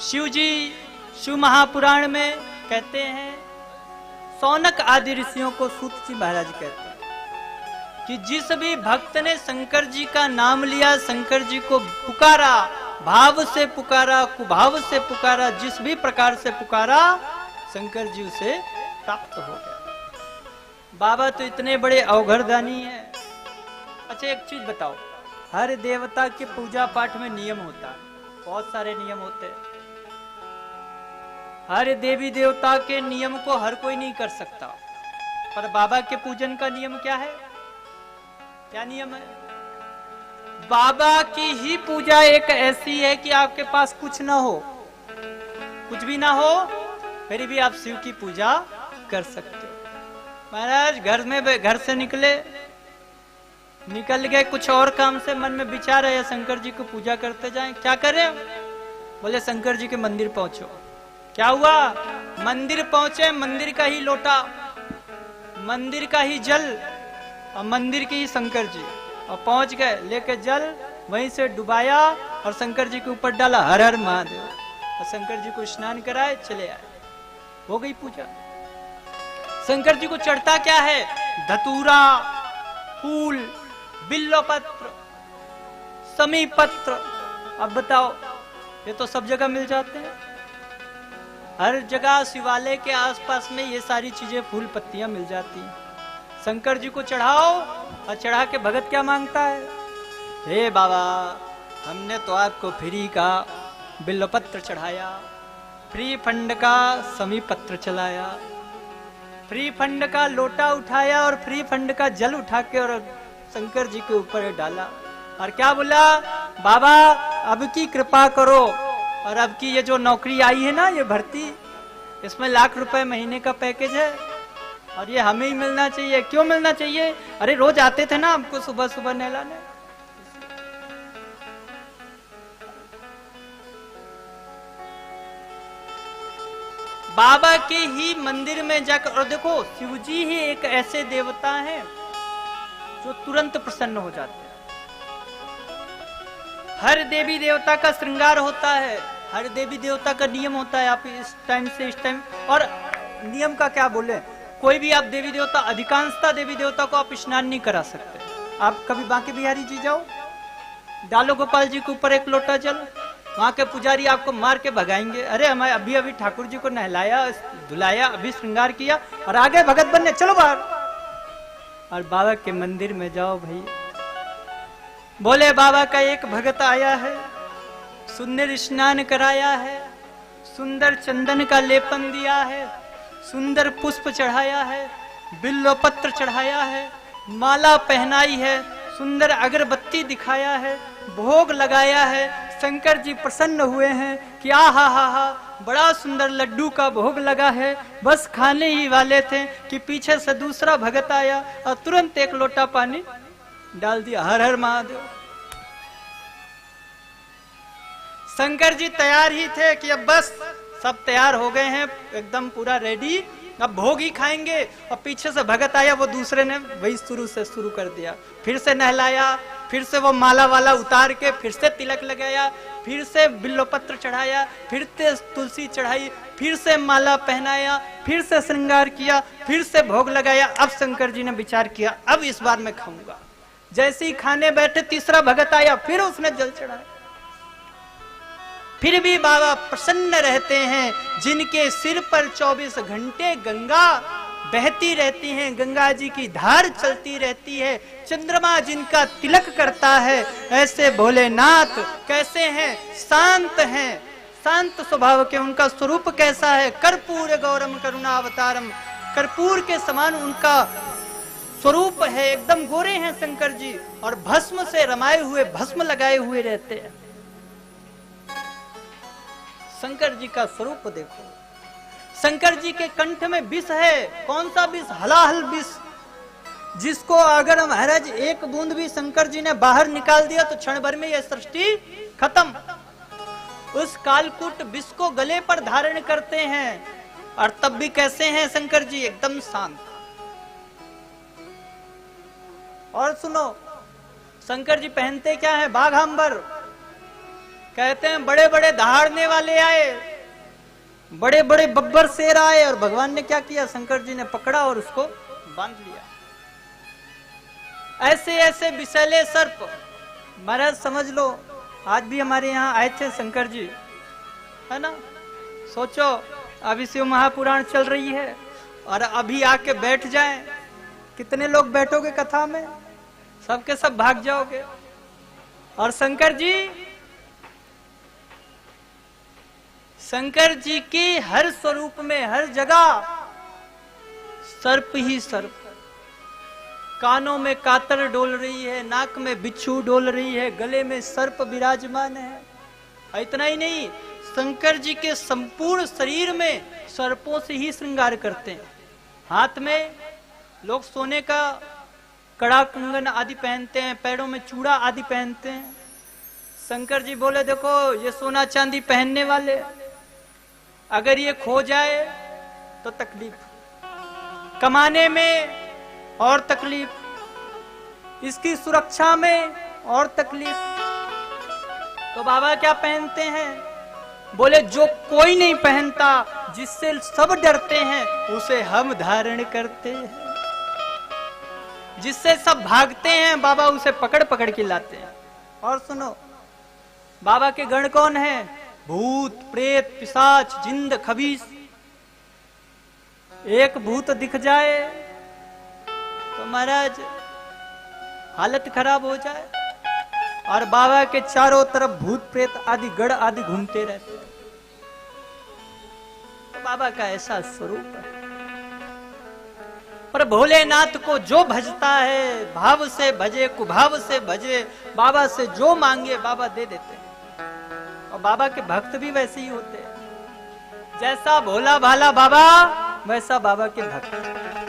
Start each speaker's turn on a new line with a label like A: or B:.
A: शिव जी शिव महापुराण में कहते हैं, सौनक आदि ऋषियों को सूत जी महाराज कहते हैं कि जिस भी भक्त ने शंकर जी का नाम लिया, शंकर जी को पुकारा, भाव से पुकारा, कुभाव से पुकारा, जिस भी प्रकार से पुकारा, शंकर जी उसे प्राप्त हो गया। बाबा तो इतने बड़े अवघरदानी है। अच्छा एक चीज बताओ, हर देवता के पूजा पाठ में नियम होता है, बहुत सारे नियम होते हैं। हर देवी देवता के नियम को हर कोई नहीं कर सकता, पर बाबा के पूजन का नियम क्या है? क्या नियम है? बाबा की ही पूजा एक ऐसी है कि आपके पास कुछ ना हो, कुछ भी ना हो, फिर भी आप शिव की पूजा कर सकते हो। महाराज घर से निकल गए कुछ और काम से, मन में विचार है शंकर जी को पूजा करते जाएं, क्या करें? बोले शंकर जी के मंदिर पहुंचो। क्या हुआ? मंदिर पहुंचे, मंदिर का ही लोटा, मंदिर का ही जल और मंदिर की ही शंकर जी, और पहुंच गए, लेके जल वहीं से डुबाया और शंकर जी के ऊपर डाला, हर हर महादेव, और शंकर जी को स्नान कराए, चले आए, हो गई पूजा। शंकर जी को चढ़ता क्या है? धतूरा, फूल, बिल्वपत्र, समीपत्र। अब बताओ, ये तो सब जगह मिल जाते हैं, हर जगह शिवालय के आसपास में ये सारी चीजें, फूल पत्तियां मिल जाती हैं। शंकर जी को चढ़ाओ, और चढ़ा के भगत क्या मांगता है? हे बाबा, हमने तो आपको फ्री का बिल्वपत्र चढ़ाया, फ्री फंड का समीपत्र चलाया, फ्री फंड का लोटा उठाया और फ्री फंड का जल उठा के और शंकर जी के ऊपर डाला, और क्या बोला? बाबा अब की कृपा करो, और अब की ये जो नौकरी आई है ना, ये भर्ती, इसमें लाख रुपए महीने का पैकेज है, और ये हमें ही मिलना चाहिए। क्यों मिलना चाहिए? अरे रोज आते थे ना हमको सुबह सुबह नहलाने। बाबा के ही मंदिर में जाकर, और देखो शिव जी ही एक ऐसे देवता हैं जो तुरंत प्रसन्न हो जाते हैं। हर देवी देवता का श्रृंगार होता है, हर देवी देवता का नियम होता है, आप इस टाइम से इस टाइम, और नियम का क्या बोले, कोई भी आप देवी देवता, अधिकांशतः देवी देवता को आप स्नान नहीं करा सकते। आप कभी बांके बिहारी जी जाओ, डालो गोपाल जी के ऊपर एक लोटा जल, वहां के पुजारी आपको मार के भगाएंगे, अरे हमारे अभी अभी ठाकुर जी को नहलाया धुलाया, अभी श्रृंगार किया और आगे भगत बनने, चलो बाहर। और बाबा के मंदिर में जाओ भैया, बोले बाबा का एक भगत आया है, सुंदर स्नान कराया है, सुंदर चंदन का लेपन दिया है, सुंदर पुष्प चढ़ाया है, बिल्वपत्र चढ़ाया है, माला पहनाई है, सुंदर अगरबत्ती दिखाया है, भोग लगाया है। शंकर जी प्रसन्न हुए हैं कि आ हा बड़ा सुंदर लड्डू का भोग लगा है, बस खाने ही वाले थे कि पीछे से दूसरा भगत आया और तुरंत एक लोटा पानी डाल दिया, हर हर महादेव। शंकर जी तैयार ही थे कि अब बस सब तैयार हो गए हैं, एकदम पूरा रेडी, अब भोग ही खाएंगे, और पीछे से भगत आया, वो दूसरे ने वही शुरू कर दिया, फिर से नहलाया, फिर से वो माला वाला उतार के फिर से तिलक लगाया, फिर से बिल्वपत्र चढ़ाया, फिर से तुलसी चढ़ाई, फिर से माला पहनाया, फिर से श्रृंगार किया, फिर से भोग लगाया। अब शंकर जी ने विचार किया, अब इस बार मैं खाऊंगा। जैसे ही खाने बैठे, तीसरा भगत आया, फिर उसने जल चढ़ाया। फिर भी बाबा प्रसन्न रहते हैं, जिनके सिर पर 24 घंटे गंगा बहती रहती हैं, गंगा जी की धार चलती रहती है, चंद्रमा जिनका तिलक करता है, ऐसे भोलेनाथ कैसे हैं? शांत हैं, शांत स्वभाव के। उनका स्वरूप कैसा है? कर्पूर गौरम करुणावतारम, कर्पूर के समान उनका स्वरूप है, एकदम गोरे हैं शंकर जी, और भस्म से रमाए हुए, भस्म लगाए हुए रहते हैं। शंकर जी का स्वरूप देखो, शंकर जी के कंठ में विष है, कौन सा विष? हलाहल विष, जिसको अगर महाराज एक बूंद भी शंकर जी ने बाहर निकाल दिया तो क्षण भर में यह सृष्टि खत्म। उस कालकूट विष को गले पर धारण करते हैं, और तब भी कैसे हैं शंकर जी? एकदम शांत। और सुनो, शंकर जी पहनते क्या है? बाघांबर, कहते हैं बड़े बड़े दहाड़ने वाले आए, बड़े बड़े बब्बर शेर आए, और भगवान ने क्या किया, शंकर जी ने पकड़ा और उसको बांध लिया। ऐसे ऐसे विषैले सर्प, महाराज समझ लो, आज भी हमारे यहाँ आए थे शंकर जी, है ना। सोचो अभी शिव महापुराण चल रही है और अभी आके बैठ जाएं, कितने लोग बैठोगे कथा में, सबके सब भाग जाओगे। और शंकर जी की हर स्वरूप में, हर जगह सर्प ही सर्प। कानों में कातर डोल रही है, नाक में बिच्छू डोल रही है, गले में सर्प विराजमान है। इतना ही नहीं, शंकर जी के संपूर्ण शरीर में सर्पों से ही श्रृंगार करते हैं। हाथ में लोग सोने का कड़ा कंगन आदि पहनते हैं, पैरों में चूड़ा आदि पहनते हैं। शंकर जी बोले देखो ये सोना चांदी पहनने वाले, अगर ये खो जाए तो तकलीफ, कमाने में और तकलीफ, इसकी सुरक्षा में और तकलीफ। तो बाबा क्या पहनते हैं, बोले जो कोई नहीं पहनता, जिससे सब डरते हैं, उसे हम धारण करते हैं। जिससे सब भागते हैं, बाबा उसे पकड़ पकड़ के लाते हैं। और सुनो, बाबा के गण कौन है, भूत प्रेत पिशाच जिंद खबीस। एक भूत दिख जाए तो महाराज हालत खराब हो जाए, और बाबा के चारों तरफ भूत प्रेत आदि गढ़ आदि घूमते रहते हैं। तो बाबा का ऐसा स्वरूप है। पर भोलेनाथ को जो भजता है, भाव से भजे कुभाव से भजे, बाबा से जो मांगे बाबा दे देते हैं। और बाबा के भक्त भी वैसे ही होते हैं, जैसा भोला भाला बाबा वैसा बाबा के भक्त।